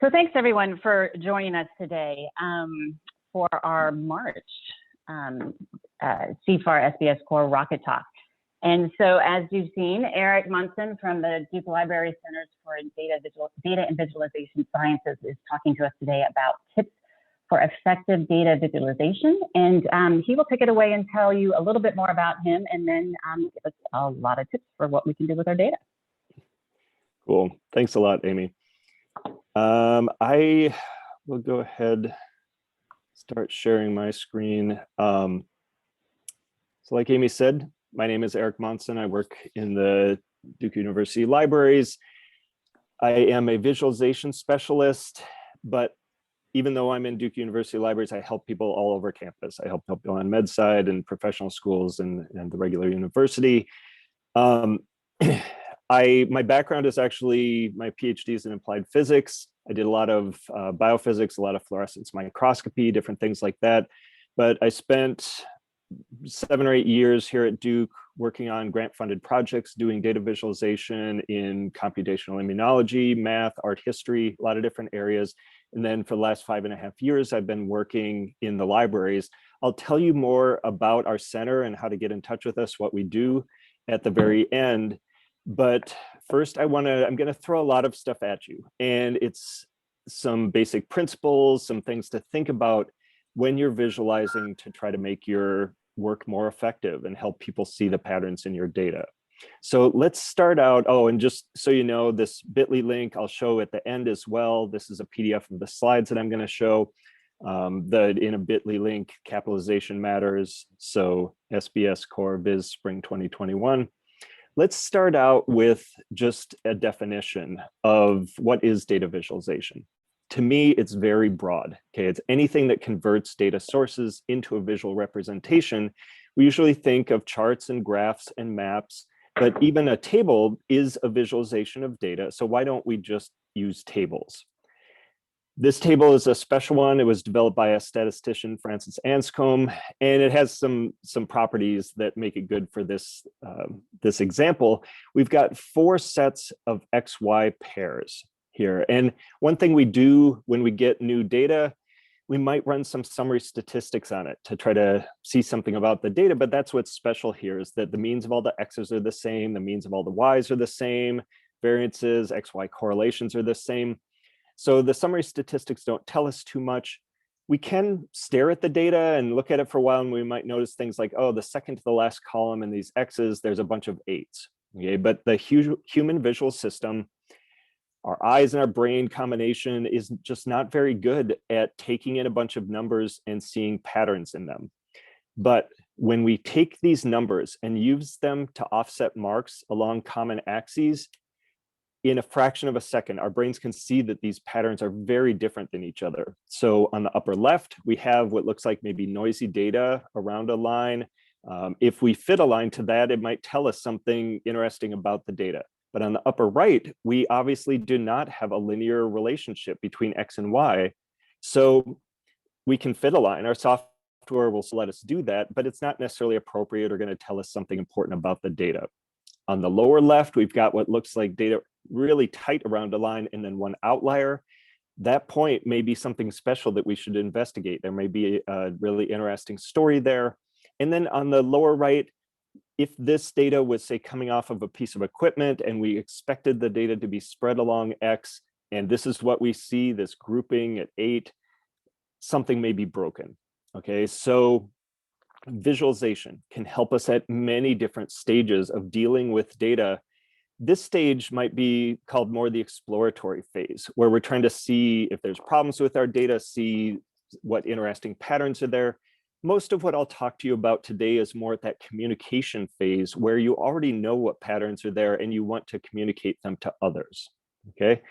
So thanks everyone for joining us today for our March CFAR SBS Core Rocket Talk. And so as you've seen, Eric Monson from the Duke Library Centers for Data and Visualization Sciences is talking to us today about tips for effective data visualization. And he will take it away and tell you a little bit more about him and then give us a lot of tips for what we can do with our data. Cool. Thanks a lot, Amy. I will go ahead, start sharing my screen. So like Amy said, my name is Eric Monson. I work in the Duke University Libraries. I am a visualization specialist, but even though I'm in Duke University Libraries, I help people all over campus. I help people on MedSide and professional schools and the regular university. My background is actually, my PhD is in applied physics. I did a lot of biophysics, a lot of fluorescence microscopy, different things like that. But I spent 7 or 8 years here at Duke working on grant-funded projects, doing data visualization in computational immunology, math, art history, a lot of different areas. And then for the last 5.5 years, I've been working in the libraries. I'll tell you more about our center and how to get in touch with us, what we do at the very end. But first, I'm gonna throw a lot of stuff at you. And it's some basic principles, some things to think about when you're visualizing to try to make your work more effective and help people see the patterns in your data. So let's start out. Oh, and just so you know, this bit.ly link I'll show at the end as well. This is a PDF of the slides that I'm going to show. In a bit.ly link, capitalization matters. So SBS Core Viz Spring 2021. Let's start out with just a definition of what is data visualization. To me, it's very broad. Okay, it's anything that converts data sources into a visual representation. We usually think of charts and graphs and maps, but even a table is a visualization of data. So why don't we just use tables? This table is a special one. It was developed by a statistician, Francis Anscombe, and it has some properties that make it good for this, this example. We've got 4 sets of XY pairs here. And one thing we do when we get new data, we might run some summary statistics on it to try to see something about the data, but that's what's special here is that the means of all the X's are the same, the means of all the Y's are the same, variances, XY correlations are the same. So the summary statistics don't tell us too much. We can stare at the data and look at it for a while and we might notice things like, oh, the second to the last column in these X's, there's a bunch of 8s, okay? But the human visual system, our eyes and our brain combination is just not very good at taking in a bunch of numbers and seeing patterns in them. But when we take these numbers and use them to offset marks along common axes, in a fraction of a second, our brains can see that these patterns are very different than each other. So on the upper left, we have what looks like maybe noisy data around a line. If we fit a line to that, it might tell us something interesting about the data. But on the upper right, we obviously do not have a linear relationship between X and Y. So we can fit a line. Our software will let us do that, but it's not necessarily appropriate or going to tell us something important about the data. On the lower left, we've got what looks like data really tight around a line and then one outlier. That point may be something special that we should investigate. There may be a really interesting story there. And then on the lower right, if this data was, say, coming off of a piece of equipment and we expected the data to be spread along X, and this is what we see, this grouping at 8, something may be broken, okay? So visualization can help us at many different stages of dealing with data. This stage might be called more the exploratory phase, where we're trying to see if there's problems with our data, see what interesting patterns are there. Most of what I'll talk to you about today is more at that communication phase where you already know what patterns are there and you want to communicate them to others, okay?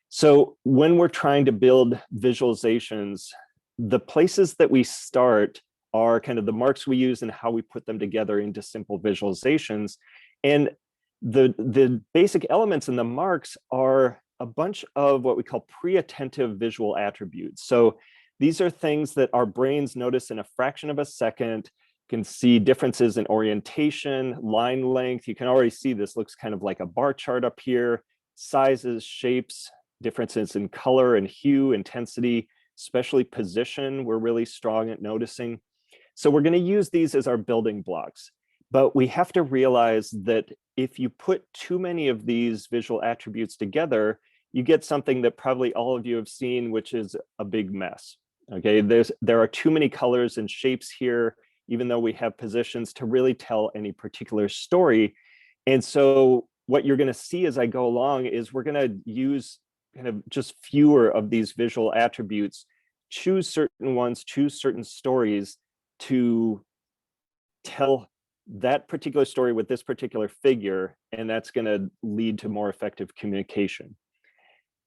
So when we're trying to build visualizations, the places that we start are kind of the marks we use and how we put them together into simple visualizations. And the basic elements in the marks are a bunch of what we call pre-attentive visual attributes. So these are things that our brains notice in a fraction of a second, can see differences in orientation, line length. You can already see this looks kind of like a bar chart up here, sizes, shapes, differences in color and hue, intensity, especially position, we're really strong at noticing. So we're going to use these as our building blocks. But we have to realize that if you put too many of these visual attributes together, you get something that probably all of you have seen, which is a big mess. Okay, there are too many colors and shapes here, even though we have positions to really tell any particular story. And so what you're going to see as I go along is we're going to use kind of just fewer of these visual attributes, choose certain ones, choose certain stories to tell that particular story with this particular figure, and that's going to lead to more effective communication.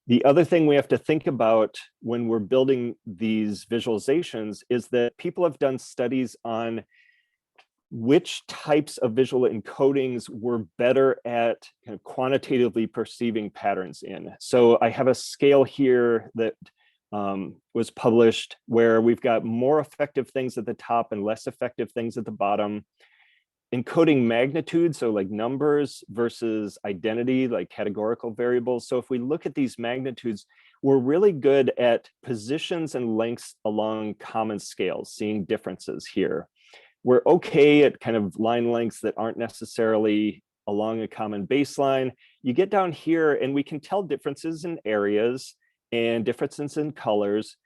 The other thing we have to think about when we're building these visualizations is that people have done studies on which types of visual encodings were better at kind of quantitatively perceiving patterns in. So I have a scale here that was published where we've got more effective things at the top and less effective things at the bottom. Encoding magnitude, so like numbers versus identity, like categorical variables. So if we look at these magnitudes, we're really good at positions and lengths along common scales, seeing differences here. We're okay at kind of line lengths that aren't necessarily along a common baseline. You get down here and we can tell differences in areas and differences in colors,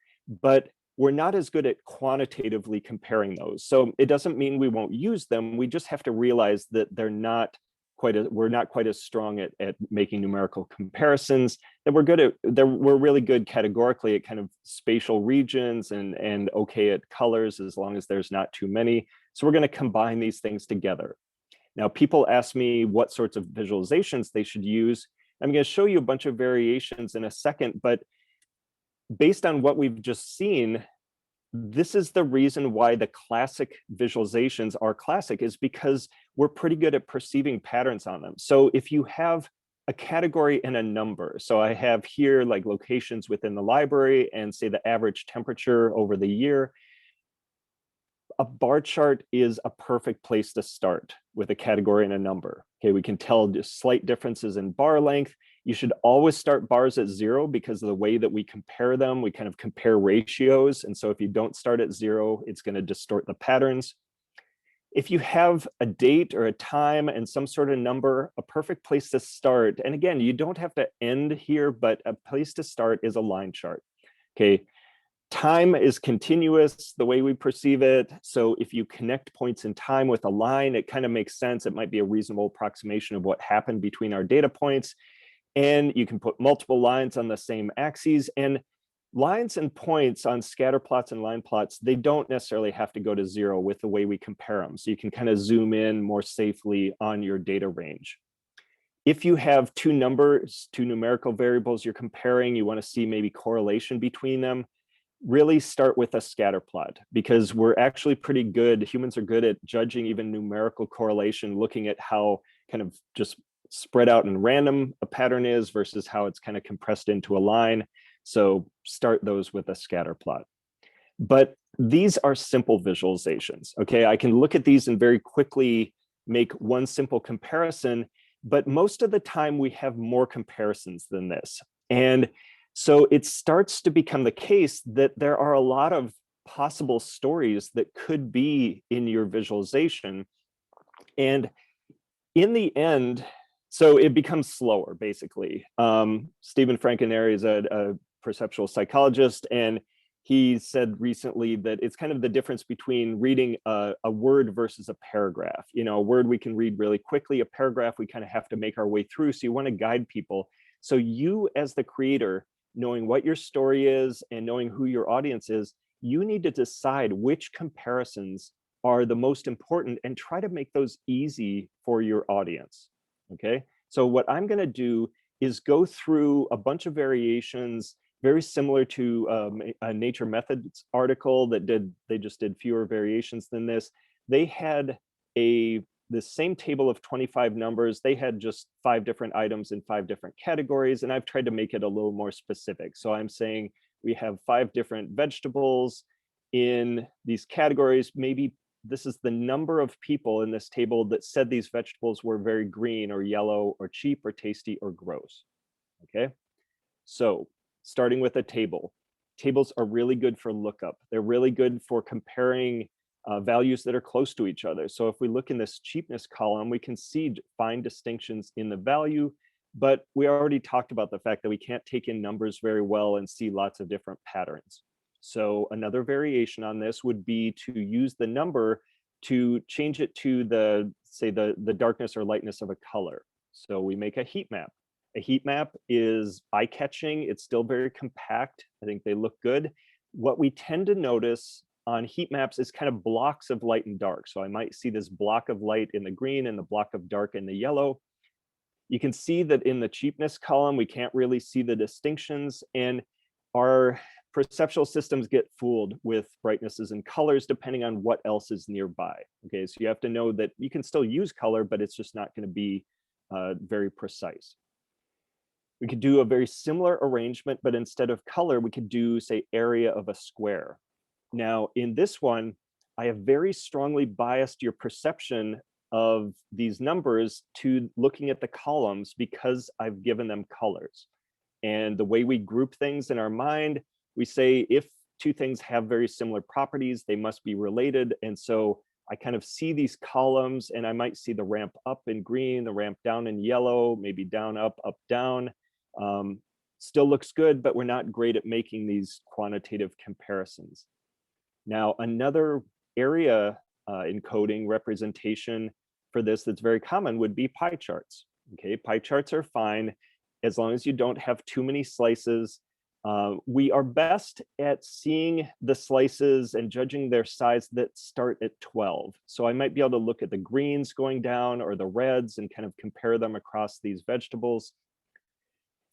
but we're not as good at quantitatively comparing those. So it doesn't mean we won't use them. We just have to realize that we're not quite as strong at making numerical comparisons, that we're really good categorically at kind of spatial regions and okay at colors as long as there's not too many. So we're going to combine these things together. Now, people ask me what sorts of visualizations they should use. I'm going to show you a bunch of variations in a second, but based on what we've just seen, this is the reason why the classic visualizations are classic, is because we're pretty good at perceiving patterns on them. So if you have a category and a number, so I have here like locations within the library and say the average temperature over the year, a bar chart is a perfect place to start with a category and a number. Okay, we can tell just slight differences in bar length. You should always start bars at 0 because of the way that we compare them. We kind of compare ratios. And so if you don't start at 0, it's going to distort the patterns. If you have a date or a time and some sort of number, a perfect place to start. And again, you don't have to end here, but a place to start is a line chart. Okay. Time is continuous, the way we perceive it. So if you connect points in time with a line, it kind of makes sense. It might be a reasonable approximation of what happened between our data points. And you can put multiple lines on the same axes. And lines and points on scatter plots and line plots, they don't necessarily have to go to 0 with the way we compare them. So you can kind of zoom in more safely on your data range. If you have two numbers, two numerical variables you're comparing, you want to see maybe correlation between them, really start with a scatter plot, because we're actually pretty good. Humans are good at judging even numerical correlation, looking at how kind of just spread out and random a pattern is versus how it's kind of compressed into a line. So start those with a scatter plot. But these are simple visualizations. Okay, I can look at these and very quickly make one simple comparison, but most of the time we have more comparisons than this. And so it starts to become the case that there are a lot of possible stories that could be in your visualization. And in the end, so it becomes slower, basically. Stephen Frankenary is a perceptual psychologist, and he said recently that it's kind of the difference between reading a word versus a paragraph. You know, a word we can read really quickly, a paragraph we kind of have to make our way through. So you want to guide people. So you, as the creator, knowing what your story is and knowing who your audience is, you need to decide which comparisons are the most important and try to make those easy for your audience. Okay, so what I'm going to do is go through a bunch of variations, very similar to a Nature Methods article that they just did fewer variations than this. They had the same table of 25 numbers. They had just 5 different items in 5 different categories, and I've tried to make it a little more specific. So I'm saying we have 5 different vegetables in these categories. Maybe this is the number of people in this table that said these vegetables were very green or yellow or cheap or tasty or gross. Okay, So starting with a table. Tables are really good for lookup. They're really good for comparing values that are close to each other. So if we look in this cheapness column, we can see fine distinctions in the value, but we already talked about the fact that we can't take in numbers very well and see lots of different patterns. So another variation on this would be to use the number to change it to the, say, the darkness or lightness of a color. So we make a heat map. A heat map is eye-catching. It's still very compact. I think they look good. What we tend to notice on heat maps is kind of blocks of light and dark. So I might see this block of light in the green and the block of dark in the yellow. You can see that in the cheapness column, we can't really see the distinctions, and our perceptual systems get fooled with brightnesses and colors depending on what else is nearby. Okay, so you have to know that you can still use color, but it's just not going to be very precise. We could do a very similar arrangement, but instead of color, we could do, say, area of a square. Now, in this one, I have very strongly biased your perception of these numbers to looking at the columns because I've given them colors. And the way we group things in our mind, we say if two things have very similar properties, they must be related. And so I kind of see these columns, and I might see the ramp up in green, the ramp down in yellow, maybe down, up, down. Still looks good, but we're not great at making these quantitative comparisons. Now, another area in coding representation for this that's very common would be pie charts. Okay, pie charts are fine as long as you don't have too many slices. We are best at seeing the slices and judging their size that start at 12. So I might be able to look at the greens going down or the reds and kind of compare them across these vegetables.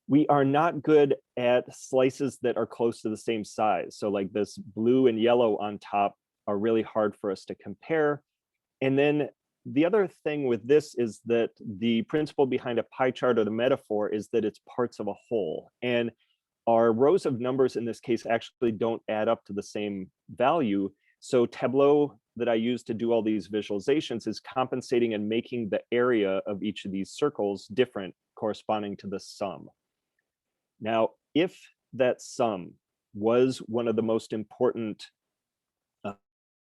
We are not good at slices that are close to the same size. So like this blue and yellow on top are really hard for us to compare. And then the other thing with this is that the principle behind a pie chart, or the metaphor, is that it's parts of a whole. And our rows of numbers in this case actually don't add up to the same value. So Tableau that I use to do all these visualizations is compensating and making the area of each of these circles different, corresponding to the sum. Now, if that sum was one of the most important,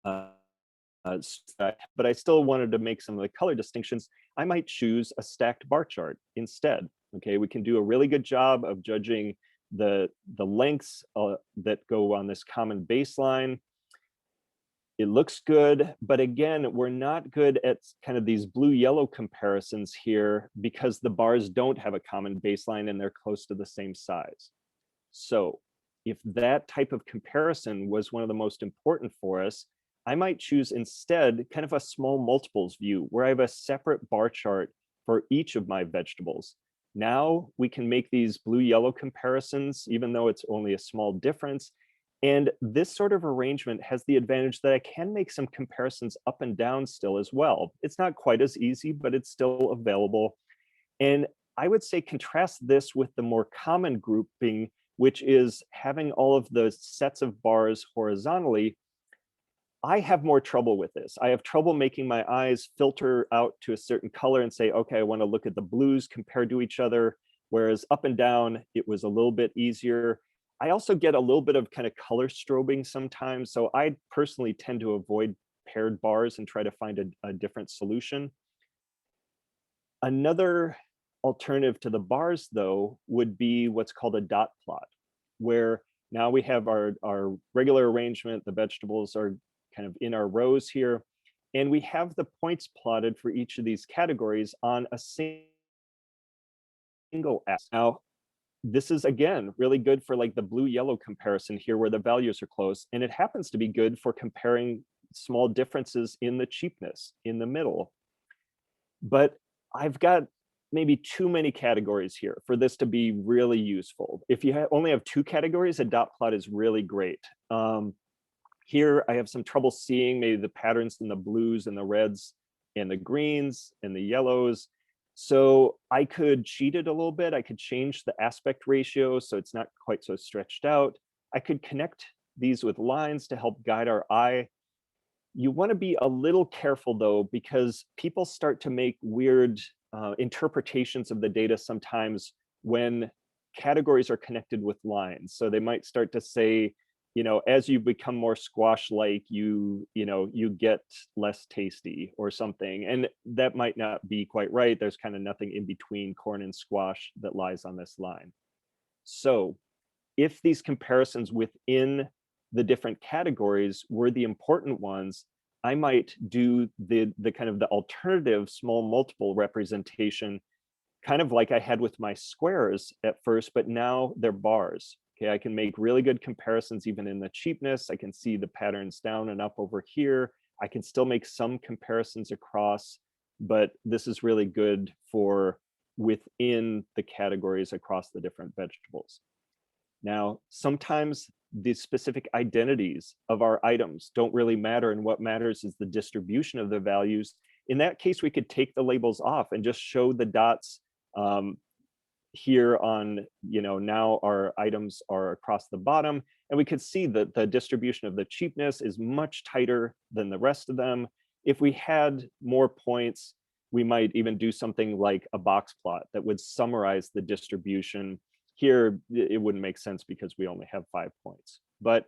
but I still wanted to make some of the color distinctions, I might choose a stacked bar chart instead. Okay, we can do a really good job of judging the lengths that go on this common baseline. It looks good, but again, we're not good at kind of these blue-yellow comparisons here because the bars don't have a common baseline and they're close to the same size. So if that type of comparison was one of the most important for us, I might choose instead kind of a small multiples view where I have a separate bar chart for each of my vegetables. Now we can make these blue-yellow comparisons, even though it's only a small difference. And this sort of arrangement has the advantage that I can make some comparisons up and down still as well. It's not quite as easy, but it's still available. And I would say contrast this with the more common grouping, which is having all of the sets of bars horizontally. I have more trouble with this. I have trouble making my eyes filter out to a certain color and say, okay, I want to look at the blues compared to each other, whereas up and down, it was a little bit easier. I also get a little bit of kind of color strobing sometimes. So I personally tend to avoid paired bars and try to find a different solution. Another alternative to the bars, though, would be what's called a dot plot, where now we have our regular arrangement. The vegetables are kind of in our rows here, and we have the points plotted for each of these categories on a single axis. Now, this is, again, really good for like the blue-yellow comparison here where the values are close, and it happens to be good for comparing small differences in the cheapness in the middle. But I've got maybe too many categories here for this to be really useful. If you only have two categories, a dot plot is really great. Here I have some trouble seeing maybe the patterns in the blues and the reds and the greens and the yellows. So I could cheat it a little bit. I could change the aspect ratio so it's not quite so stretched out. I could connect these with lines to help guide our eye. You want to be a little careful though, because people start to make weird interpretations of the data sometimes when categories are connected with lines. So they might start to say, as you become more squash-like, you get less tasty or something. And that might not be quite right. There's kind of nothing in between corn and squash that lies on this line. So if these comparisons within the different categories were the important ones, I might do the kind of the alternative small multiple representation, kind of like I had with my squares at first, but now they're bars. Okay, I can make really good comparisons even in the cheapness. I can see the patterns down and up over here. I can still make some comparisons across, but this is really good for within the categories across the different vegetables. Now, sometimes the specific identities of our items don't really matter, and what matters is the distribution of the values. In that case, we could take the labels off and just show the dots here on, now our items are across the bottom, and we could see that the distribution of the cheapness is much tighter than the rest of them. If we had more points, we might even do something like a box plot that would summarize the distribution. Here, it wouldn't make sense because we only have 5 points. But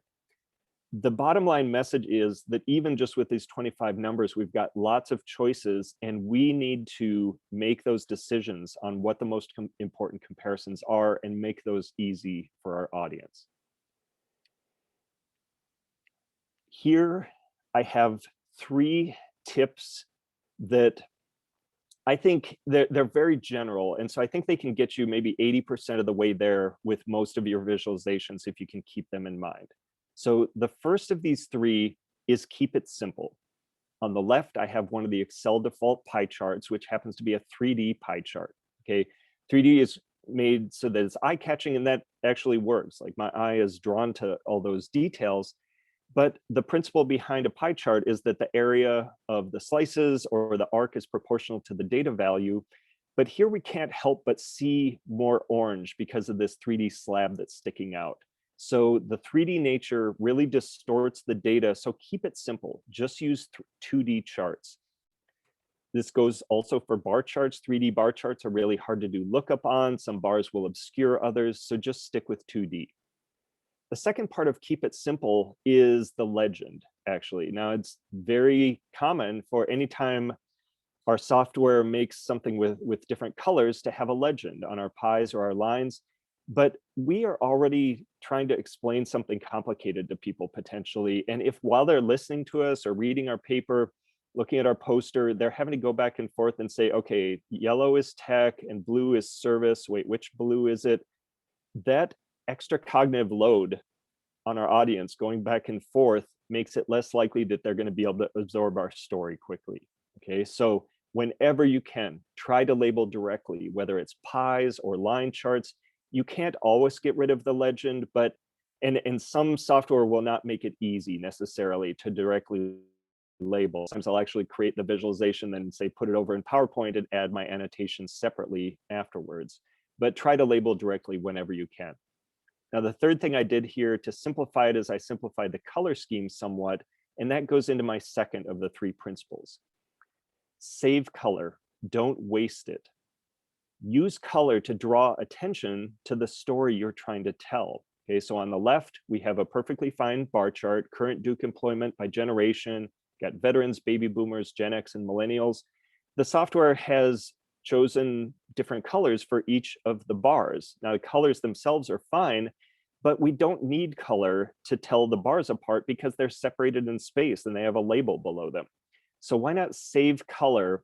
the bottom line message is that even just with these 25 numbers, we've got lots of choices, and we need to make those decisions on what the most important comparisons are and make those easy for our audience. Here, I have 3 tips that I think they're very general. And so I think they can get you maybe 80% of the way there with most of your visualizations if you can keep them in mind. So the first of these 3 is keep it simple. On the left, I have one of the Excel default pie charts, which happens to be a 3D pie chart. Okay, 3D is made so that it's eye-catching, and that actually works. Like, my eye is drawn to all those details. But the principle behind a pie chart is that the area of the slices or the arc is proportional to the data value. But here we can't help but see more orange because of this 3D slab that's sticking out. So the 3D nature really distorts the data. So keep it simple. Just use 2D charts. This goes also for bar charts. 3D bar charts are really hard to do lookup on. Some bars will obscure others. So just stick with 2D. The second part of keep it simple is the legend, actually. Now, it's very common for any time our software makes something with different colors to have a legend on our pies or our lines. But we are already trying to explain something complicated to people potentially. And if while they're listening to us or reading our paper, looking at our poster, they're having to go back and forth and say, okay, yellow is tech and blue is service. Wait, which blue is it? That extra cognitive load on our audience going back and forth makes it less likely that they're going to be able to absorb our story quickly. Okay, so whenever you can, try to label directly, whether it's pies or line charts. You can't always get rid of the legend, but and some software will not make it easy necessarily to directly label. Sometimes I'll actually create the visualization, then say put it over in PowerPoint and add my annotations separately afterwards. But try to label directly whenever you can. Now, the third thing I did here to simplify it is I simplified the color scheme somewhat, and that goes into my second of the 3 principles. Save color, don't waste it. Use color to draw attention to the story you're trying to tell. Okay, so on the left, we have a perfectly fine bar chart, current Duke employment by generation, got veterans, baby boomers, Gen X, and millennials. The software has chosen different colors for each of the bars. Now, the colors themselves are fine, but we don't need color to tell the bars apart because they're separated in space and they have a label below them. So why not save color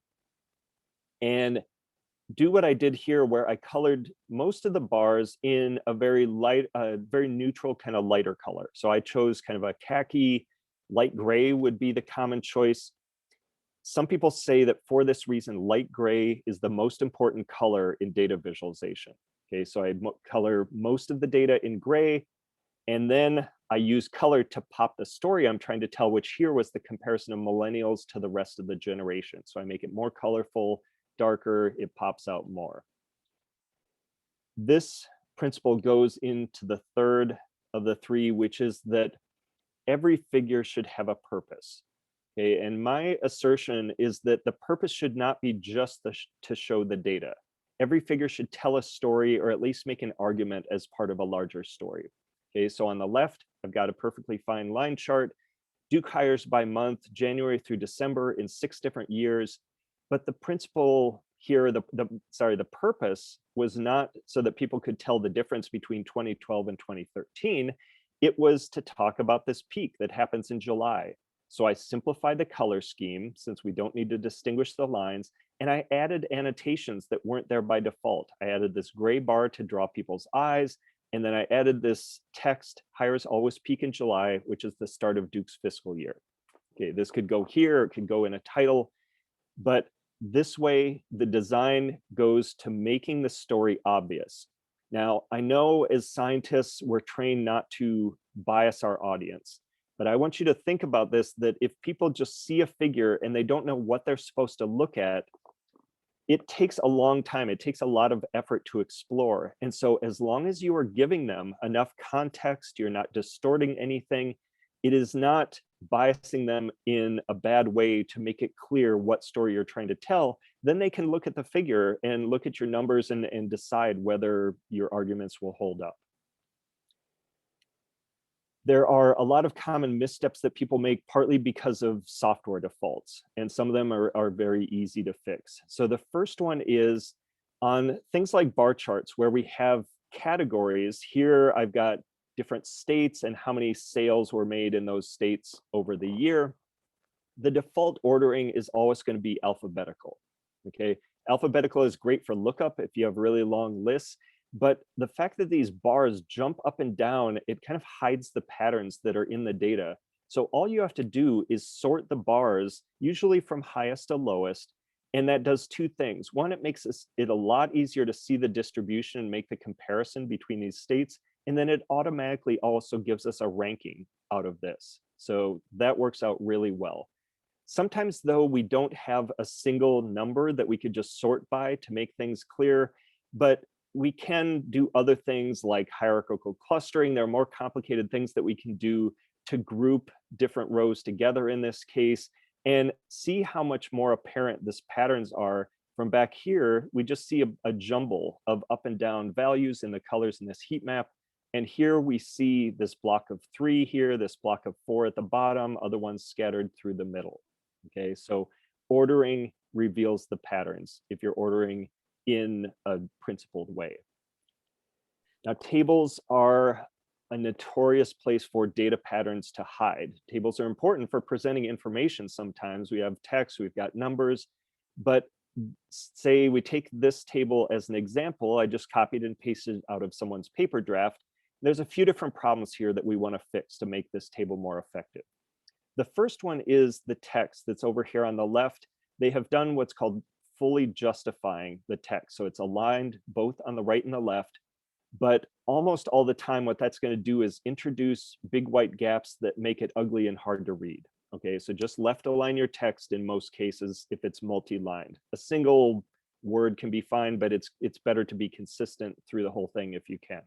and do what I did here, where I colored most of the bars in a very light, very neutral kind of lighter color. So I chose kind of a khaki, light gray would be the common choice. Some people say that for this reason, light gray is the most important color in data visualization. Okay, so I color most of the data in gray, and then I use color to pop the story I'm trying to tell, which here was the comparison of millennials to the rest of the generation. So I make it more colorful, darker, it pops out more. This principle goes into the third of the 3, which is that every figure should have a purpose. Okay, and my assertion is that the purpose should not be just to show the data. every figure should tell a story or at least make an argument as part of a larger story. Okay, so on the left, I've got a perfectly fine line chart, Duke hires by month, January through December in 6 different years. But the principle here, the purpose was not so that people could tell the difference between 2012 and 2013. It was to talk about this peak that happens in July. So I simplified the color scheme since we don't need to distinguish the lines, and I added annotations that weren't there by default. I added this gray bar to draw people's eyes, and then I added this text, hires always peak in July, which is the start of Duke's fiscal year. Okay, this could go here, it could go in a title, but this way the design goes to making the story obvious. Now, I know as scientists, we're trained not to bias our audience, but I want you to think about this, that if people just see a figure and they don't know what they're supposed to look at, it takes a long time. It takes a lot of effort to explore. And so as long as you are giving them enough context, you're not distorting anything, it is not biasing them in a bad way to make it clear what story you're trying to tell, then they can look at the figure and look at your numbers and decide whether your arguments will hold up. There are a lot of common missteps that people make, partly because of software defaults, and some of them are very easy to fix. So the first one is on things like bar charts where we have categories. Here I've got different states and how many sales were made in those states over the year. The default ordering is always going to be alphabetical. Okay, alphabetical is great for lookup if you have really long lists. But the fact that these bars jump up and down, it kind of hides the patterns that are in the data. So all you have to do is sort the bars, usually from highest to lowest. And that does two things. One, it makes it a lot easier to see the distribution and make the comparison between these states. And then it automatically also gives us a ranking out of this. So that works out really well. Sometimes though, we don't have a single number that we could just sort by to make things clear, but we can do other things like hierarchical clustering. There are more complicated things that we can do to group different rows together in this case, and see how much more apparent these patterns are. From back here, we just see a jumble of up and down values in the colors in this heat map. And here we see this block of 3 here, this block of 4 at the bottom, other ones scattered through the middle. Okay, so ordering reveals the patterns if you're ordering in a principled way. Now, tables are a notorious place for data patterns to hide. Tables are important for presenting information sometimes. We have text, we've got numbers, but say we take this table as an example, I just copied and pasted out of someone's paper draft. There's a few different problems here that we want to fix to make this table more effective. The first one is the text that's over here on the left. They have done what's called fully justifying the text. So it's aligned both on the right and the left, but almost all the time what that's going to do is introduce big white gaps that make it ugly and hard to read. Okay, so just left align your text in most cases if it's multi-lined. A single word can be fine, but it's better to be consistent through the whole thing if you can.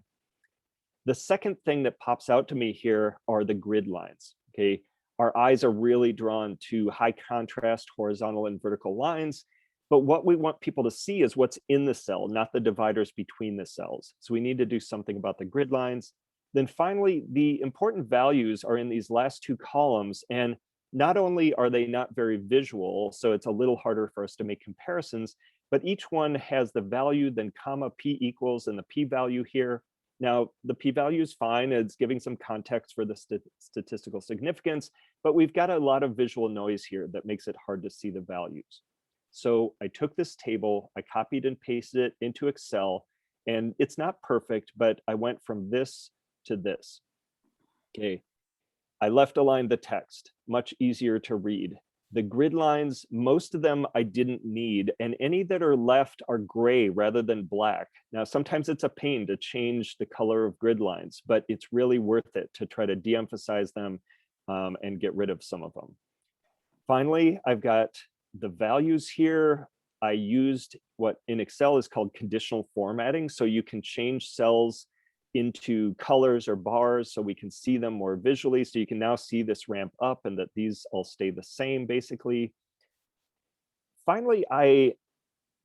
The second thing that pops out to me here are the grid lines. Okay, our eyes are really drawn to high contrast horizontal and vertical lines. But what we want people to see is what's in the cell, not the dividers between the cells. So we need to do something about the grid lines. Then finally, the important values are in these last 2 columns. And not only are they not very visual, so it's a little harder for us to make comparisons, but each one has the value, then comma, p equals, and the p-value here. Now, the p-value is fine. It's giving some context for the statistical significance, but we've got a lot of visual noise here that makes it hard to see the values. So I took this table, I copied and pasted it into Excel, and it's not perfect, but I went from this to this. Okay, I left aligned the text, much easier to read. The grid lines, most of them I didn't need, and any that are left are gray rather than black. Now, sometimes it's a pain to change the color of grid lines, but it's really worth it to try to de-emphasize them and get rid of some of them. Finally, I've got the values here. I used what in Excel is called conditional formatting. So you can change cells into colors or bars so we can see them more visually. So you can now see this ramp up and that these all stay the same basically. Finally, I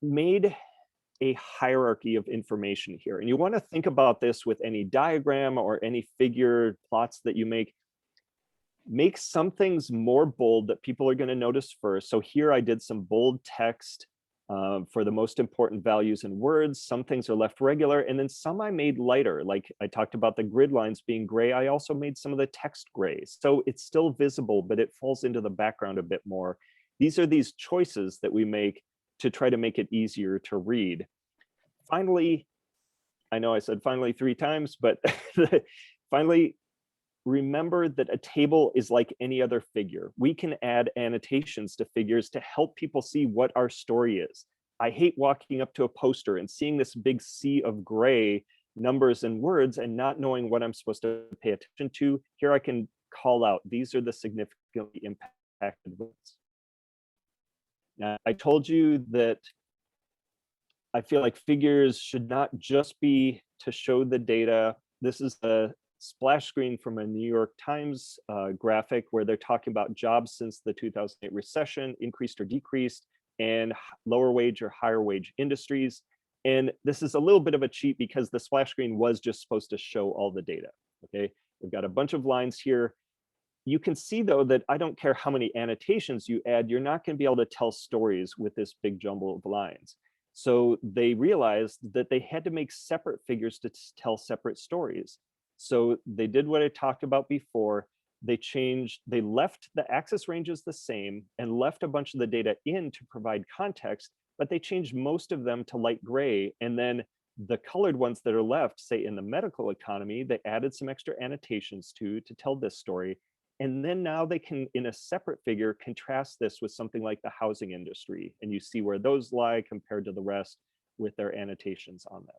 made a hierarchy of information here. And you want to think about this with any diagram or any figure plots that you make. Make some things more bold that people are going to notice first. So here I did some bold text for the most important values and words. Some things are left regular, and then some I made lighter. Like I talked about the grid lines being gray. I also made some of the text gray. So it's still visible, but it falls into the background a bit more. These are these choices that we make to try to make it easier to read. Finally, I know I said finally 3 times, but finally, remember that a table is like any other figure. We can add annotations to figures to help people see what our story is. I hate walking up to a poster and seeing this big sea of gray numbers and words and not knowing what I'm supposed to pay attention to. Here I can call out, these are the significantly impacted words. Now, I told you that I feel like figures should not just be to show the data. This is a splash screen from a New York Times graphic where they're talking about jobs since the 2008 recession, increased or decreased, and lower wage or higher wage industries. And this is a little bit of a cheat because the splash screen was just supposed to show all the data, okay? We've got a bunch of lines here. You can see though that I don't care how many annotations you add, you're not gonna be able to tell stories with this big jumble of lines. So they realized that they had to make separate figures to tell separate stories. So they did what I talked about before. They left the axis ranges the same and left a bunch of the data in to provide context, but they changed most of them to light gray. And then the colored ones that are left, say in the medical economy, they added some extra annotations to tell this story. And then now they can, in a separate figure, contrast this with something like the housing industry. And you see where those lie compared to the rest with their annotations on them.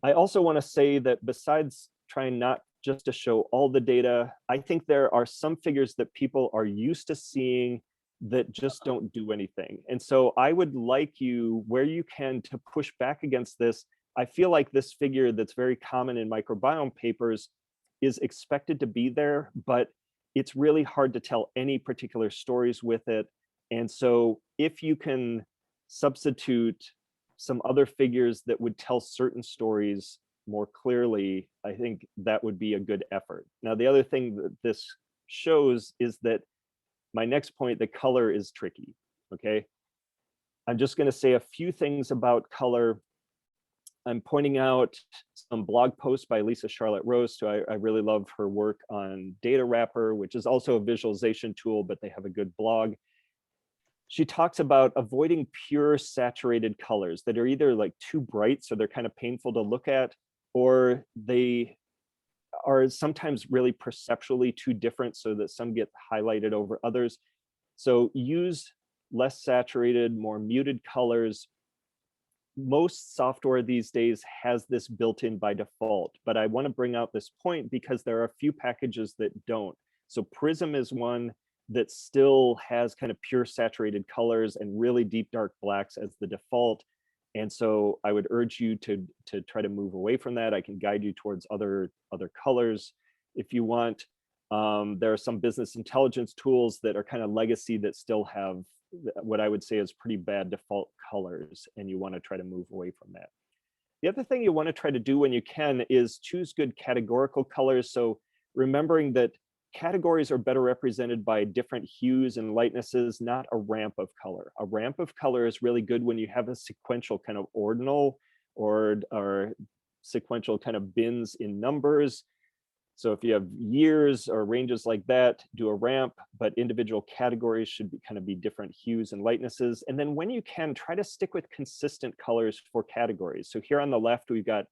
I also want to say that besides trying not just to show all the data, I think there are some figures that people are used to seeing that just don't do anything. And so I would like you, where you can, to push back against this. I feel like this figure that's very common in microbiome papers is expected to be there, but it's really hard to tell any particular stories with it. And so if you can substitute some other figures that would tell certain stories more clearly, I think that would be a good effort. Now, the other thing that this shows is that my next point, the color is tricky, okay? I'm just gonna say a few things about color. I'm pointing out some blog posts by Lisa Charlotte Roast, who I really love her work on Data Wrapper, which is also a visualization tool, but they have a good blog. She talks about avoiding pure saturated colors that are either like too bright, so they're kind of painful to look at, or they are sometimes really perceptually too different so that some get highlighted over others. So use less saturated, more muted colors. Most software these days has this built in by default, but I want to bring out this point because there are a few packages that don't. So Prism is one that still has kind of pure saturated colors and really deep dark blacks as the default. And so I would urge you to try to move away from that. I can guide you towards other colors if you want. There are some business intelligence tools that are kind of legacy that still have what I would say is pretty bad default colors, and you want to try to move away from that. The other thing you want to try to do when you can is choose good categorical colors. So remembering that categories are better represented by different hues and lightnesses, not a ramp of color. A ramp of color is really good when you have a sequential kind of ordinal or sequential kind of bins in numbers. So if you have years or ranges like that, do a ramp, but individual categories should be different hues and lightnesses. And then when you can, try to stick with consistent colors for categories. So here on the left, we've got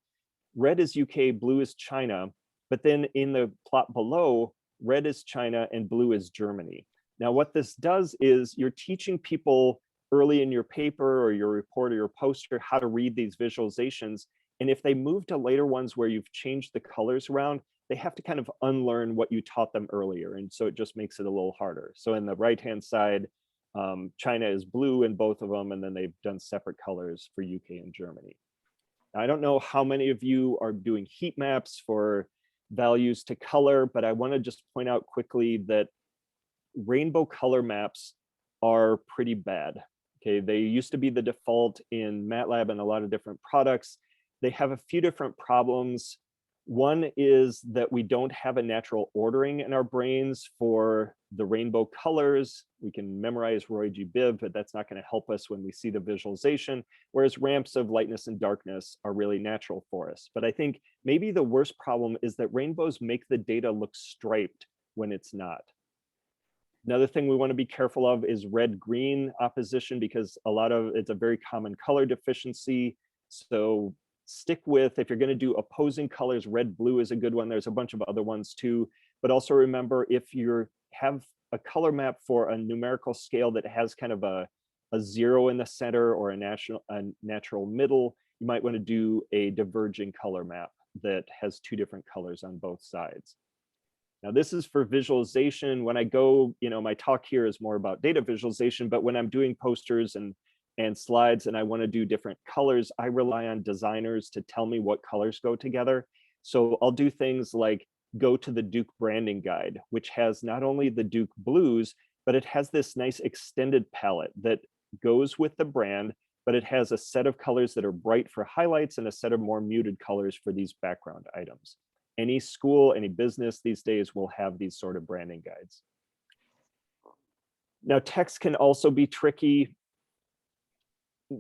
red is UK, blue is China, but then in the plot below, red is China and blue is Germany. Now, what this does is you're teaching people early in your paper or your report or your poster how to read these visualizations. And if they move to later ones where you've changed the colors around, they have to kind of unlearn what you taught them earlier. And so it just makes it a little harder. So in the right-hand side, China is blue in both of them, and then they've done separate colors for UK and Germany. Now, I don't know how many of you are doing heat maps for values to color, but I want to just point out quickly that rainbow color maps are pretty bad. Okay, they used to be the default in MATLAB and a lot of different products. They have a few different problems. One is that we don't have a natural ordering in our brains for the rainbow colors. We can memorize Roy G. Biv, but that's not going to help us when we see the visualization, whereas ramps of lightness and darkness are really natural for us. But I think maybe the worst problem is that rainbows make the data look striped when it's not. Another thing we want to be careful of is red-green opposition, because it's a very common color deficiency. So stick with, if you're going to do opposing colors, red-blue is a good one. There's a bunch of other ones too. But also remember, if you have a color map for a numerical scale that has kind of a 0 in the center or a natural middle, you might want to do a diverging color map that has two different colors on both sides. Now, this is for visualization. When I go, my talk here is more about data visualization, but when I'm doing posters and slides and I want to do different colors, I rely on designers to tell me what colors go together. So I'll do things like go to the Duke branding guide, which has not only the Duke blues, but it has this nice extended palette that goes with the brand, but it has a set of colors that are bright for highlights and a set of more muted colors for these background items. Any school, any business these days will have these sort of branding guides. Now, text can also be tricky.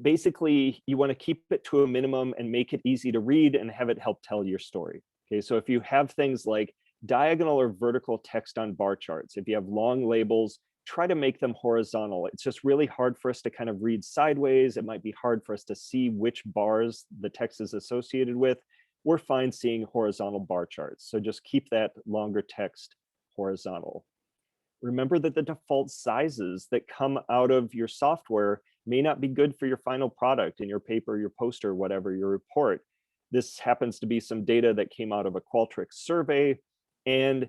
Basically, you want to keep it to a minimum and make it easy to read and have it help tell your story. Okay, so if you have things like diagonal or vertical text on bar charts, if you have long labels, try to make them horizontal. It's just really hard for us to kind of read sideways. It might be hard for us to see which bars the text is associated with. We're fine seeing horizontal bar charts. So just keep that longer text horizontal. Remember that the default sizes that come out of your software may not be good for your final product in your paper, your poster, whatever, your report. This happens to be some data that came out of a Qualtrics survey. And,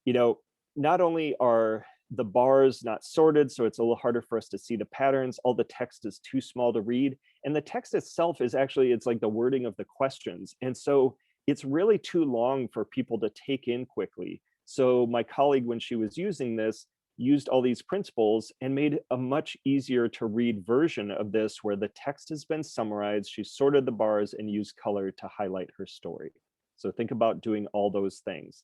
not only are the bars not sorted, so it's a little harder for us to see the patterns, all the text is too small to read. And the text itself is actually, it's like the wording of the questions. And so it's really too long for people to take in quickly. So my colleague, when she was using this, used all these principles and made a much easier to read version of this where the text has been summarized, she sorted the bars and used color to highlight her story. So think about doing all those things.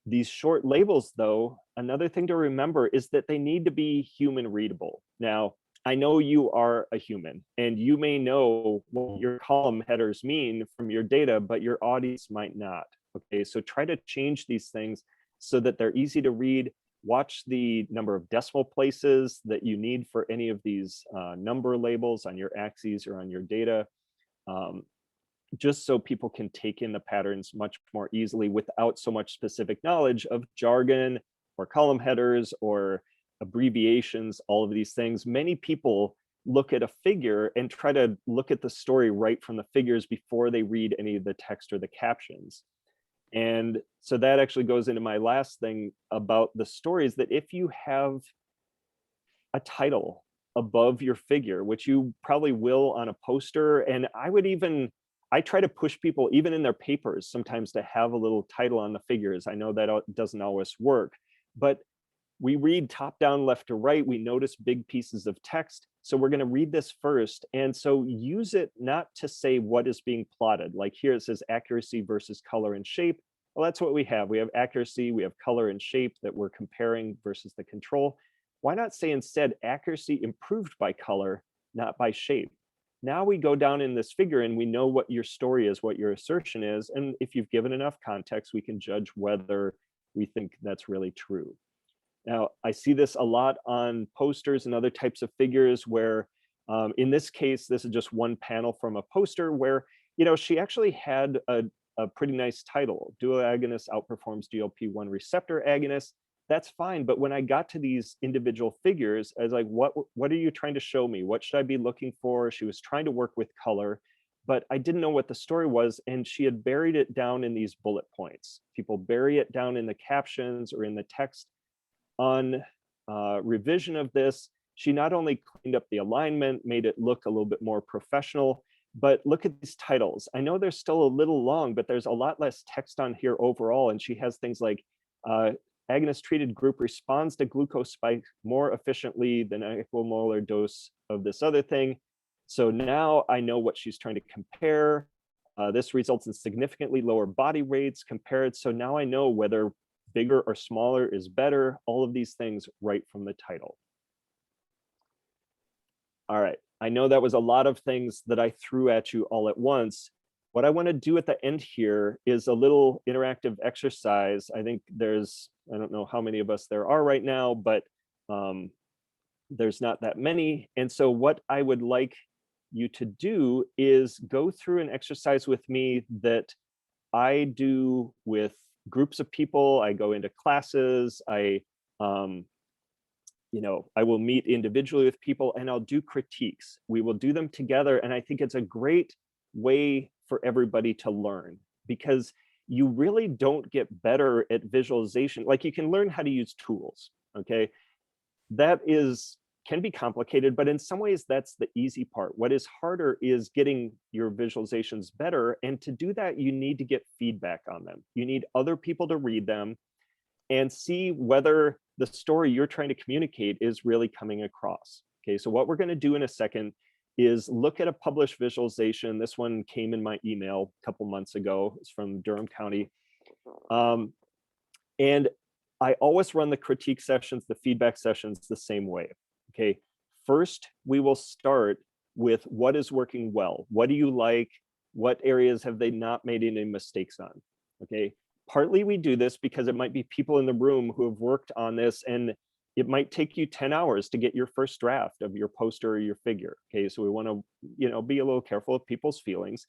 These short labels, though, another thing to remember is that they need to be human readable. Now, I know you are a human and you may know what your column headers mean from your data, but your audience might not. Okay, so try to change these things so that they're easy to read. Watch the number of decimal places that you need for any of these number labels on your axes or on your data, just so people can take in the patterns much more easily without so much specific knowledge of jargon or column headers or abbreviations, all of these things. Many people look at a figure and try to look at the story right from the figures before they read any of the text or the captions. And so that actually goes into my last thing about the story, is that if you have a title above your figure, which you probably will on a poster, and I try to push people even in their papers sometimes to have a little title on the figures. I know that doesn't always work, but we read top down, left to right. We notice big pieces of text. So we're going to read this first. And so use it not to say what is being plotted. Like here it says accuracy versus color and shape. Well, that's what we have. We have accuracy, we have color and shape that we're comparing versus the control. Why not say instead accuracy improved by color, not by shape? Now we go down in this figure and we know what your story is, what your assertion is. And if you've given enough context, we can judge whether we think that's really true. Now, I see this a lot on posters and other types of figures where, in this case, this is just one panel from a poster where, she actually had a pretty nice title. Dual agonist outperforms GLP-1 receptor agonist. That's fine. But when I got to these individual figures, I was like, what are you trying to show me? What should I be looking for? She was trying to work with color, but I didn't know what the story was. And she had buried it down in these bullet points. People bury it down in the captions or in the text. On revision of this, she not only cleaned up the alignment, made it look a little bit more professional, but look at these titles. I know they're still a little long, but there's a lot less text on here overall. And she has things like agonist-treated group responds to glucose spike more efficiently than an equimolar dose of this other thing. So now I know what she's trying to compare. This results in significantly lower body weights compared. So now I know whether bigger or smaller is better, all of these things right from the title. All right, I know that was a lot of things that I threw at you all at once. What I want to do at the end here is a little interactive exercise. I think there's, I don't know how many of us there are right now, but there's not that many. And so what I would like you to do is go through an exercise with me that I do with groups of people. I go into classes, I will meet individually with people and I'll do critiques. We will do them together. And I think it's a great way for everybody to learn, because you really don't get better at visualization. Like, you can learn how to use tools, okay? That can be complicated, but in some ways that's the easy part. What is harder is getting your visualizations better. And to do that, you need to get feedback on them. You need other people to read them and see whether the story you're trying to communicate is really coming across. Okay, so what we're going to do in a second is look at a published visualization. This one came in my email a couple months ago. It's from Durham County. And I always run the critique sessions, the feedback sessions the same way. Okay, first we will start with what is working well. What do you like? What areas have they not made any mistakes on? Okay, partly we do this because it might be people in the room who have worked on this, and it might take you 10 hours to get your first draft of your poster or your figure. Okay, so we want to, be a little careful of people's feelings.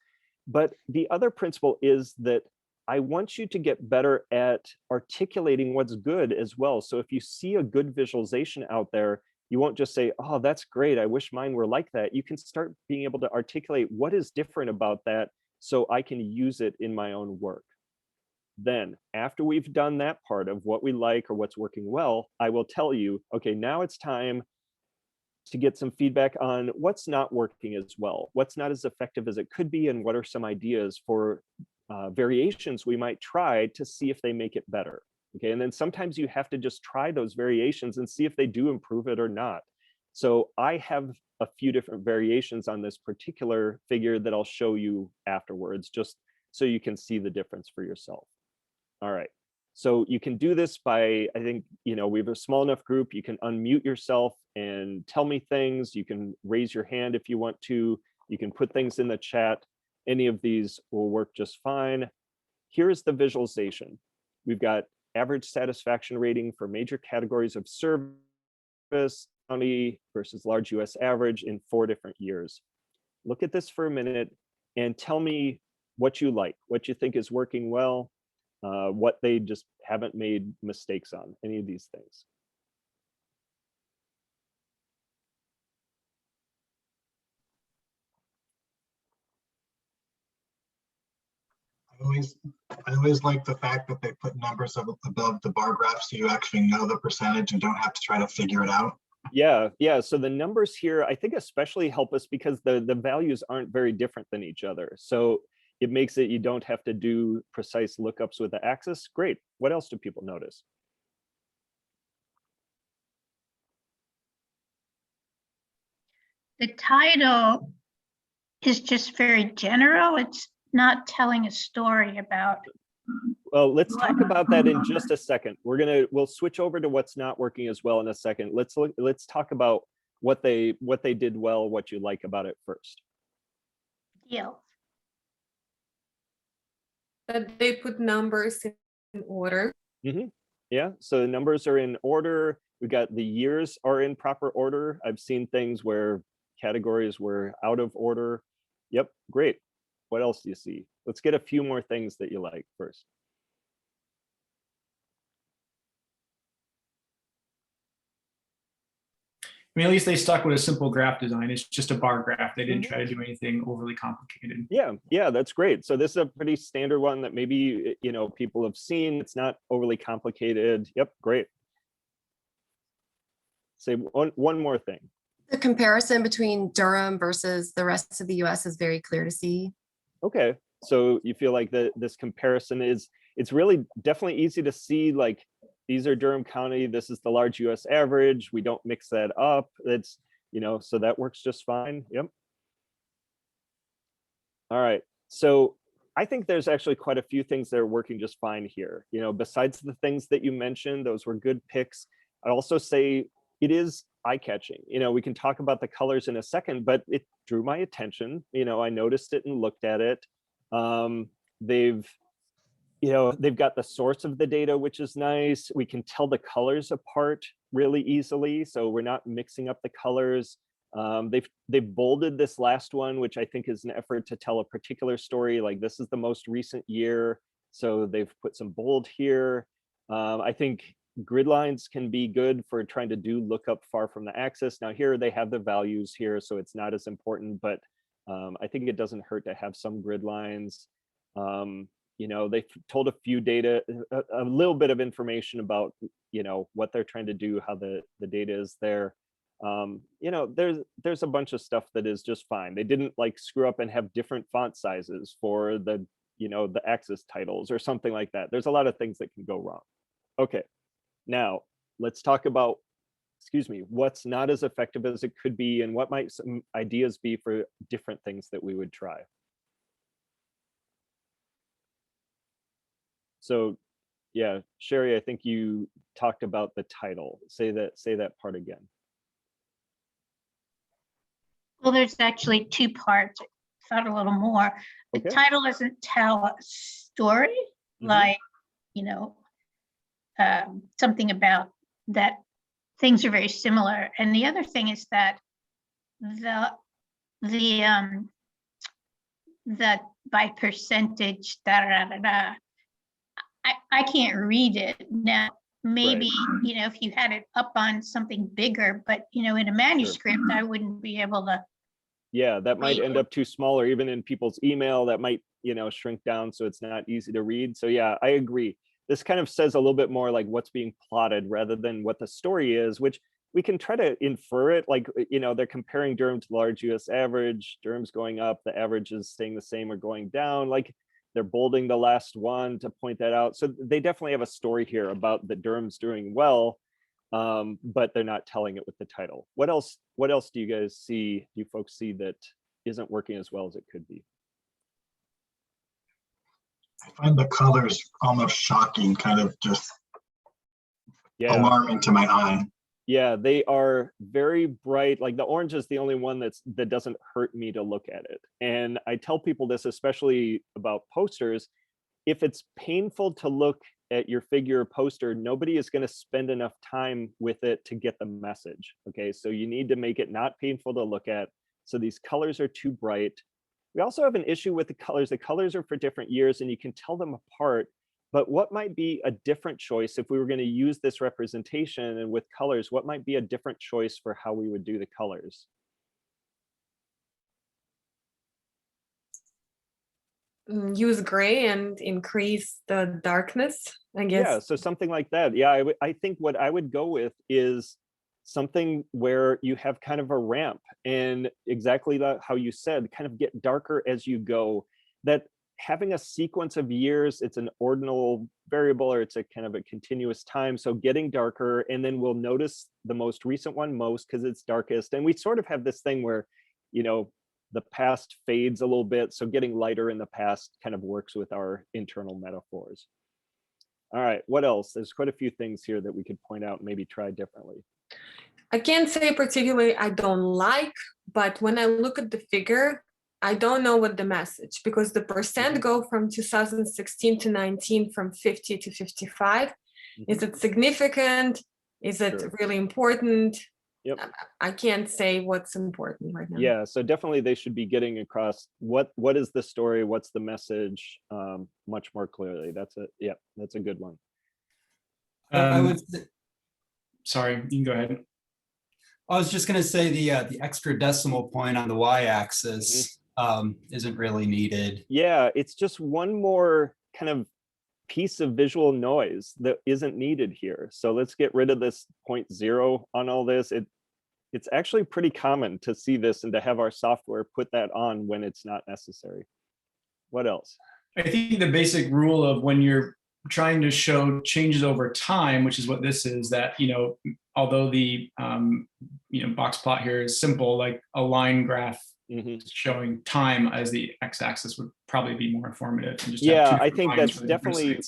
But the other principle is that I want you to get better at articulating what's good as well. So if you see a good visualization out there, you won't just say, oh, that's great, I wish mine were like that. You can start being able to articulate what is different about that so I can use it in my own work. Then after we've done that part of what we like or what's working well, I will tell you, okay, now it's time to get some feedback on what's not working as well, what's not as effective as it could be, and what are some ideas for variations we might try to see if they make it better. Okay, and then sometimes you have to just try those variations and see if they do improve it or not. So I have a few different variations on this particular figure that I'll show you afterwards, just so you can see the difference for yourself. All right, so you can do this by, I think, we have a small enough group, you can unmute yourself and tell me things. You can raise your hand if you want to. You can put things in the chat. Any of these will work just fine. Here's the visualization. We've got average satisfaction rating for major categories of service, county versus large US average in 4 different years. Look at this for a minute and tell me what you like, what you think is working well, what they just haven't made mistakes on, any of these things. I always like the fact that they put numbers above the bar graph, so you actually know the percentage and don't have to try to figure it out. Yeah. So the numbers here, I think, especially help us because the values aren't very different than each other. So it makes it, you don't have to do precise lookups with the axis. Great. What else do people notice? The title is just very general. It's not telling a story about. Well, let's talk about that in just a second. We'll switch over to what's not working as well in a second. Let's talk about what they did well, what you like about it first. Deal. That they put numbers in order. Mm-hmm. Yeah, so the numbers are in order. We got the years are in proper order. I've seen things where categories were out of order. Yep, great. What else do you see? Let's get a few more things that you like first. I mean, at least they stuck with a simple graph design. It's just a bar graph. They didn't try to do anything overly complicated. Yeah, that's great. So this is a pretty standard one that maybe, people have seen. It's not overly complicated. Yep, great. Say one more thing. The comparison between Durham versus the rest of the US is very clear to see. Okay, so you feel like this comparison it's really definitely easy to see, like, these are Durham County, this is the large US average, we don't mix that up. It's, so that works just fine. Yep. All right, so I think there's actually quite a few things that are working just fine here. Besides the things that you mentioned, those were good picks. I'd also say it is eye-catching. We can talk about the colors in a second, but it drew my attention. I noticed it and looked at it. They've got the source of the data, which is nice. We can tell the colors apart really easily, so we're not mixing up the colors. They've bolded this last one, which I think is an effort to tell a particular story. Like, this is the most recent year, so they've put some bold here. I think grid lines can be good for trying to do lookup far from the axis. Now here they have the values here, so it's not as important, but I think it doesn't hurt to have some grid lines. They've told a few data, a little bit of information about, what they're trying to do, how the data is there. There's a bunch of stuff that is just fine. They didn't like screw up and have different font sizes for the axis titles or something like that. There's a lot of things that can go wrong. Okay, now let's talk about, what's not as effective as it could be, and what might some ideas be for different things that we would try. So yeah, Sherry, I think you talked about the title. Say that part again. Well, there's actually two parts. I thought a little more. The Okay. title doesn't tell a story, like, something about that things are very similar. And the other thing is that the by percentage, I can't read it now. Maybe, Right. if you had it up on something bigger, but, in a manuscript, I wouldn't be able to. Yeah, that might Read end it. up too small, or even in people's email, that might, shrink down so it's not easy to read. So yeah, I agree. This kind of says a little bit more like what's being plotted rather than what the story is, which we can try to infer it. Like, they're comparing Durham to large US average. Durham's going up, the average is staying the same or going down. Like, they're bolding the last one to point that out. So they definitely have a story here about that Durham's doing well, but they're not telling it with the title. What else do you guys see, do you folks see that isn't working as well as it could be? I find the colors almost shocking, kind of just alarming to my eye. Yeah, they are very bright. Like, the orange is the only one that doesn't hurt me to look at it. And I tell people this, especially about posters, if it's painful to look at your figure poster, nobody is going to spend enough time with it to get the message. Okay, so you need to make it not painful to look at. So these colors are too bright. We also have an issue with the colors. The colors are for different years and you can tell them apart. But what might be a different choice if we were going to use this representation and with colors, what might be a different choice for how we would do the colors? Use gray and increase the darkness, I guess. Yeah, so something like that. Yeah, I think what I would go with is something where you have kind of a ramp, and exactly how you said, kind of get darker as you go. That having a sequence of years, it's an ordinal variable, or it's a kind of a continuous time. So getting darker, and then we'll notice the most recent one most because it's darkest. And we sort of have this thing where, the past fades a little bit. So getting lighter in the past kind of works with our internal metaphors. All right, what else? There's quite a few things here that we could point out and maybe try differently. I can't say particularly I don't like, but when I look at the figure, I don't know what the message, because the percent go from 2016 to 19 from 50 to 55. Is it significant? Is it really important? Yep. I can't say what's important right now. Yeah, so definitely they should be getting across what is the story, what's the message, much more clearly. That's a good one. I would. Sorry, you can go ahead. I was just going to say the extra decimal point on the y-axis isn't really needed. Yeah, it's just one more kind of piece of visual noise that isn't needed here. So let's get rid of this 0.0 on all this. It's actually pretty common to see this and to have our software put that on when it's not necessary. What else? I think the basic rule of when you're trying to show changes over time, which is what this is, that, although the, box plot here is simple, like a line graph showing time as the x-axis would probably be more informative. And just yeah, I think that's definitely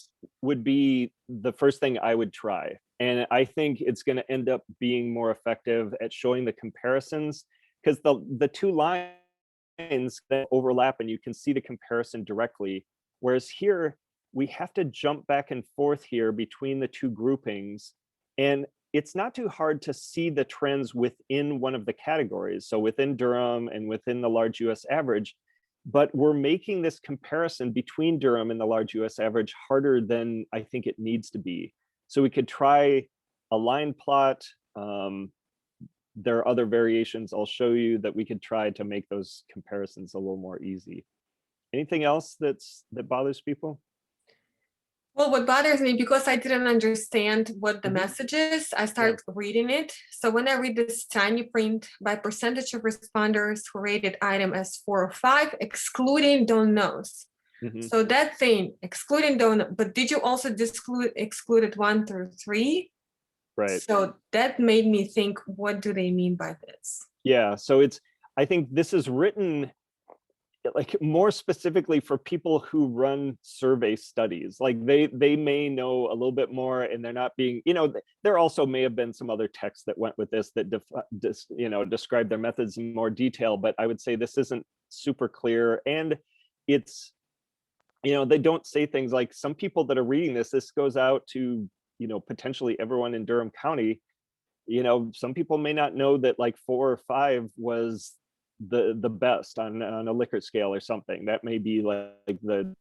would be the first thing I would try. And I think it's going to end up being more effective at showing the comparisons, because the two lines that overlap and you can see the comparison directly. Whereas here, we have to jump back and forth here between the two groupings. And it's not too hard to see the trends within one of the categories. So within Durham and within the large US average, but we're making this comparison between Durham and the large US average harder than I think it needs to be. So we could try a line plot. There are other variations I'll show you that we could try to make those comparisons a little more easy. Anything else that bothers people? Well, what bothers me, because I didn't understand what the message is, I started reading it. So when I read this tiny print, by percentage of responders who rated item as 4 or 5, excluding don't knows. So that thing, excluding don't know, but did you also excluded 1 through 3? Right. So that made me think, what do they mean by this? Yeah, so I think this is written like more specifically for people who run survey studies. Like they may know a little bit more, and they're not being, there also may have been some other texts that went with this that describe their methods in more detail, but I would say this isn't super clear. And it's, they don't say things like, some people that are reading this goes out to, potentially everyone in Durham County. Some people may not know that like 4 or 5 was the best on a Likert scale or something. That may be like the,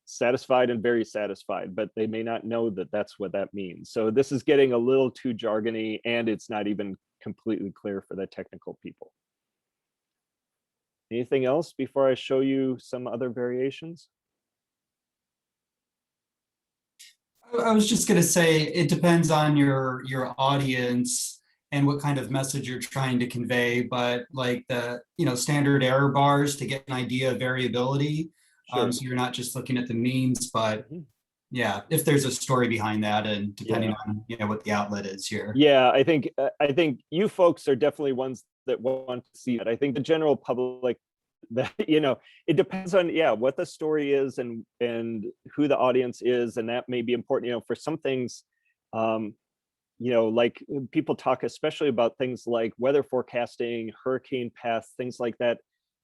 satisfied and very satisfied, but they may not know that that's what that means. So this is getting a little too jargony, and it's not even completely clear for the technical people. Anything else before I show you some other variations? I was just going to say, it depends on your audience and what kind of message you're trying to convey, but like the standard error bars to get an idea of variability. Sure. So you're not just looking at the means, but yeah, if there's a story behind that, and depending on what the outlet is here. Yeah, I think you folks are definitely ones that want to see it. I think the general public, that it depends on what the story is and who the audience is, and that may be important. For some things, like people talk especially about things like weather forecasting, hurricane paths, things like that.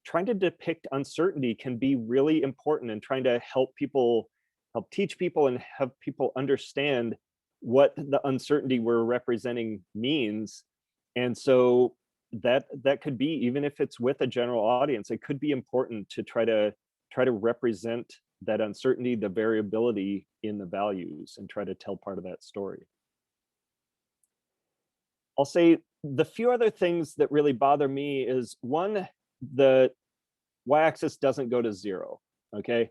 Trying to depict uncertainty can be really important, and trying to help teach people and have people understand what the uncertainty we're representing means. And so that could be, even if it's with a general audience, it could be important to try to represent that uncertainty, the variability in the values, and try to tell part of that story. I'll say the few other things that really bother me is, one, the y-axis doesn't go to 0, okay?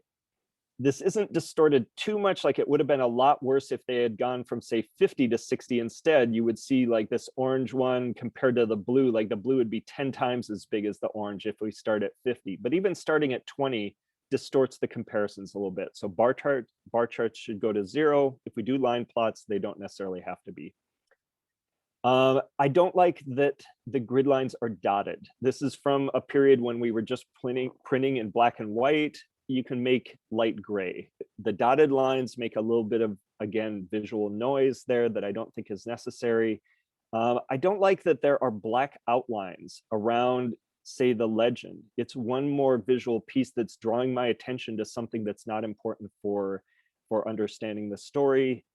This isn't distorted too much. Like, it would have been a lot worse if they had gone from, say, 50 to 60 instead. You would see like this orange one compared to the blue, like the blue would be 10 times as big as the orange if we start at 50. But even starting at 20 distorts the comparisons a little bit. So bar charts should go to 0. If we do line plots, they don't necessarily have to be. I don't like that the grid lines are dotted. This is from a period when we were just printing in black and white. You can make light gray. The dotted lines make a little bit of, again, visual noise there that I don't think is necessary. I don't like that there are black outlines around, say, the legend. It's one more visual piece that's drawing my attention to something that's not important for understanding the story.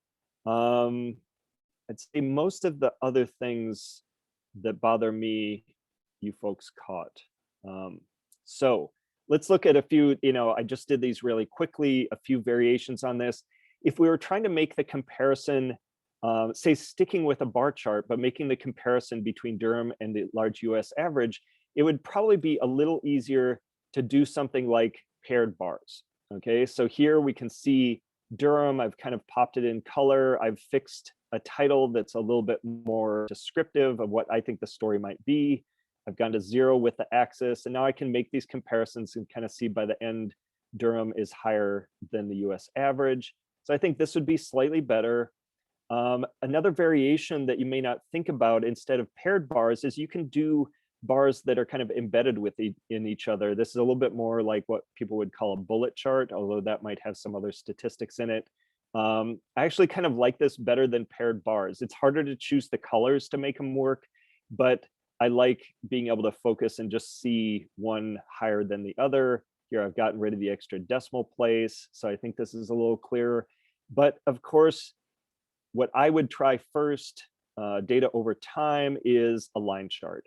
I'd say most of the other things that bother me, you folks caught. So let's look at a few, I just did these really quickly, a few variations on this. If we were trying to make the comparison, say sticking with a bar chart, but making the comparison between Durham and the large US average, it would probably be a little easier to do something like paired bars. Okay, so here we can see Durham. I've kind of popped it in color. I've fixed a title that's a little bit more descriptive of what I think the story might be. I've gone to 0 with the axis, and now I can make these comparisons and kind of see by the end, Durham is higher than the US average. So I think this would be slightly better. Another variation that you may not think about instead of paired bars is you can do bars that are kind of embedded in each other. This is a little bit more like what people would call a bullet chart, although that might have some other statistics in it. I actually kind of like this better than paired bars. It's harder to choose the colors to make them work, but I like being able to focus and just see one higher than the other. Here I've gotten rid of the extra decimal place, so I think this is a little clearer. But of course, what I would try first, data over time, is a line chart.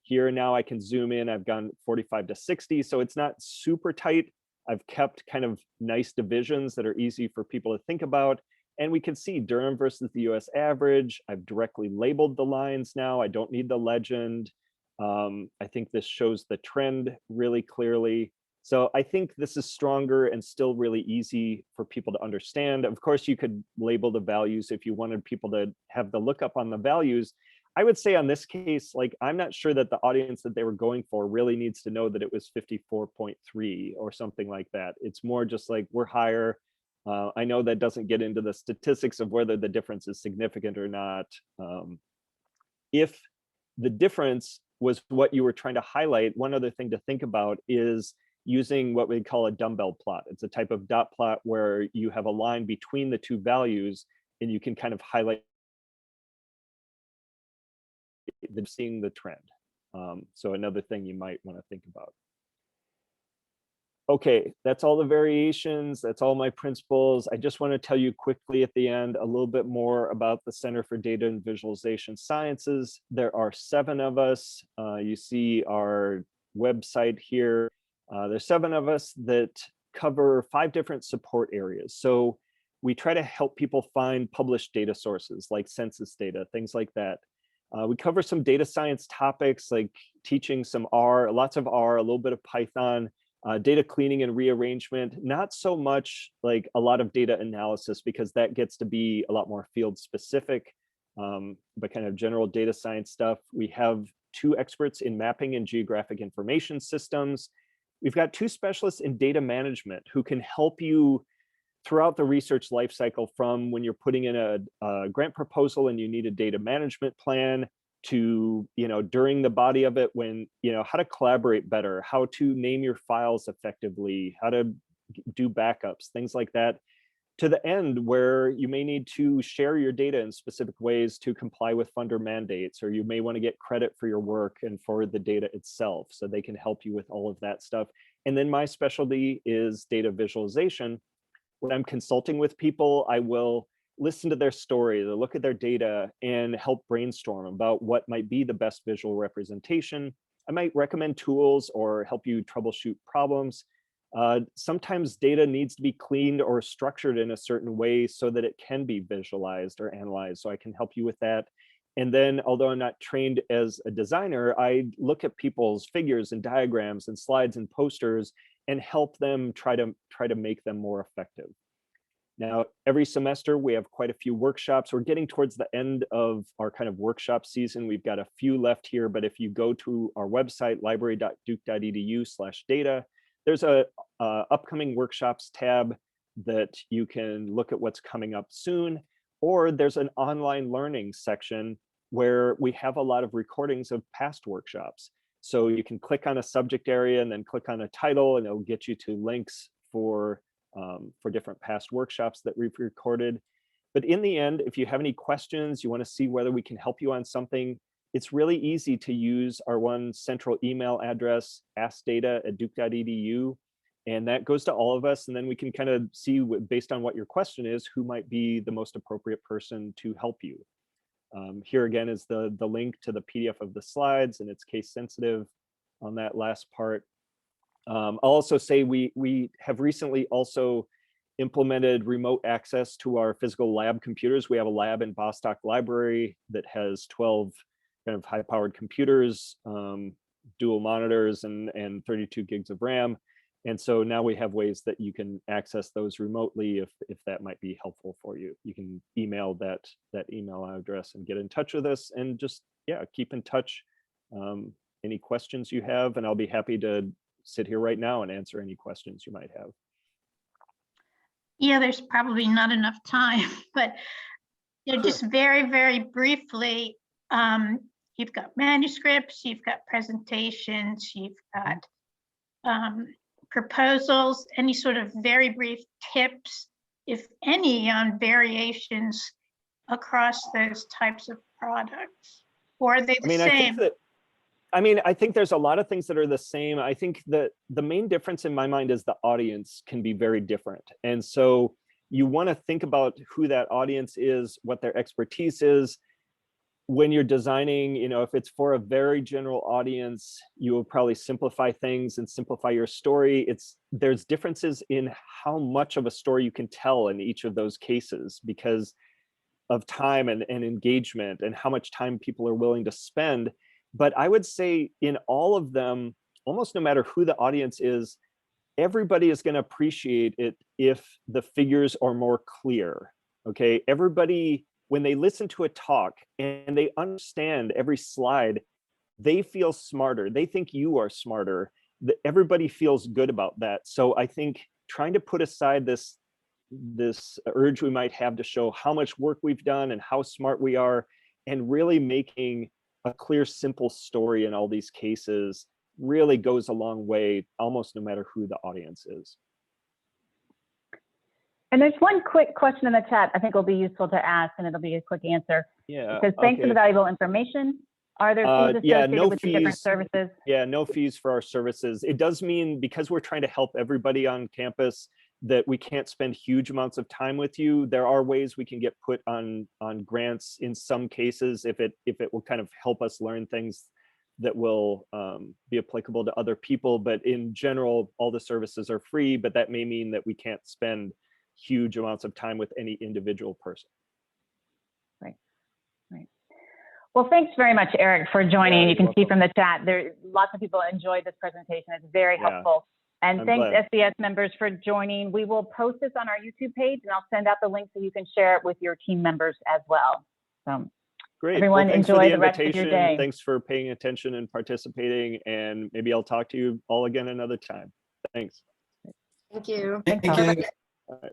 Here now I can zoom in, I've gone 45 to 60, so it's not super tight. I've kept kind of nice divisions that are easy for people to think about. And we can see Durham versus the US average. I've directly labeled the lines now. I don't need the legend. I think this shows the trend really clearly. So I think this is stronger and still really easy for people to understand. Of course, you could label the values if you wanted people to have the lookup on the values. I would say on this case, like, I'm not sure that the audience that they were going for really needs to know that it was 54.3 or something like that. It's more just like, we're higher. I know that doesn't get into the statistics of whether the difference is significant or not. If the difference was what you were trying to highlight, one other thing to think about is using what we call a dumbbell plot. It's a type of dot plot where you have a line between the two values and you can kind of highlight them, seeing the trend. So another thing you might want to think about. Okay, that's all the variations. That's all my principles. I just want to tell you quickly at the end a little bit more about the Center for Data and Visualization Sciences. There are 7 of us. You see our website here. There's 7 of us that cover 5 different support areas. So we try to help people find published data sources like census data, things like that. We cover some data science topics like teaching some R, lots of R, a little bit of Python, data cleaning and rearrangement, not so much like a lot of data analysis because that gets to be a lot more field specific, but kind of general data science stuff. We have 2 experts in mapping and geographic information systems. We've got 2 specialists in data management who can help you throughout the research lifecycle, from when you're putting in a grant proposal and you need a data management plan, to, during the body of it, when, how to collaborate better, how to name your files effectively, how to do backups, things like that, to the end where you may need to share your data in specific ways to comply with funder mandates, or you may want to get credit for your work and for the data itself. So they can help you with all of that stuff. And then my specialty is data visualization. When I'm consulting with people, I will listen to their story, to look at their data and help brainstorm about what might be the best visual representation. I might recommend tools or help you troubleshoot problems. Sometimes data needs to be cleaned or structured in a certain way so that it can be visualized or analyzed. So I can help you with that. And then, although I'm not trained as a designer, I look at people's figures and diagrams and slides and posters and help them try to make them more effective. Now, every semester we have quite a few workshops. We're getting towards the end of our kind of workshop season. We've got a few left here, but if you go to our website, library.duke.edu/data, there's a upcoming workshops tab that you can look at what's coming up soon, or there's an online learning section where we have a lot of recordings of past workshops. So you can click on a subject area and then click on a title, and it'll get you to links for different past workshops that we've recorded. But in the end, if you have any questions, you want to see whether we can help you on something, it's really easy to use our one central email address, askdata@duke.edu, and that goes to all of us. And then we can kind of see, based on what your question is, who might be the most appropriate person to help you. Here again is the link to the PDF of the slides, and it's case sensitive on that last part. I'll also say we have recently also implemented remote access to our physical lab computers. We have a lab in Bostock Library that has 12 kind of high-powered computers, dual monitors, and 32 gigs of RAM. And so now we have ways that you can access those remotely if that might be helpful for you. You can email that email address and get in touch with us, and just, yeah, keep in touch. Any questions you have, and I'll be happy to sit here right now and answer any questions you might have. Yeah, there's probably not enough time, but just very, very briefly, you've got manuscripts, you've got presentations, you've got proposals, any sort of very brief tips, if any, on variations across those types of products, or are they the same? I think there's a lot of things that are the same. I think that the main difference in my mind is the audience can be very different. And so you want to think about who that audience is, what their expertise is. When you're designing, if it's for a very general audience, you will probably simplify things and simplify your story. There's differences in how much of a story you can tell in each of those cases because of time and engagement and how much time people are willing to spend. But I would say in all of them, almost no matter who the audience is, everybody is going to appreciate it if the figures are more clear. Okay, everybody, when they listen to a talk and they understand every slide, they feel smarter. They think you are smarter. Everybody feels good about that. So I think trying to put aside this urge we might have to show how much work we've done and how smart we are, and really making a clear, simple story in all these cases really goes a long way, almost no matter who the audience is. And there's one quick question in the chat I think will be useful to ask, and it'll be a quick answer. Yeah. It says, thanks for the valuable information. Are there fees associated with the different services? Yeah, no fees for our services. It does mean, because we're trying to help everybody on campus, that we can't spend huge amounts of time with you. There are ways we can get put on grants in some cases if it will kind of help us learn things that will be applicable to other people. But in general, all the services are free, but that may mean that we can't spend huge amounts of time with any individual person. Right. Well, thanks very much, Eric, for joining. You can see from the chat, lots of people enjoyed this presentation. It's very helpful. And thanks, SBS members, for joining. We will post this on our YouTube page, and I'll send out the link so you can share it with your team members as well. So, great. Everyone, enjoy the rest of your day. Thanks for paying attention and participating, and maybe I'll talk to you all again another time. Thanks. Thank you. Thank you. All right.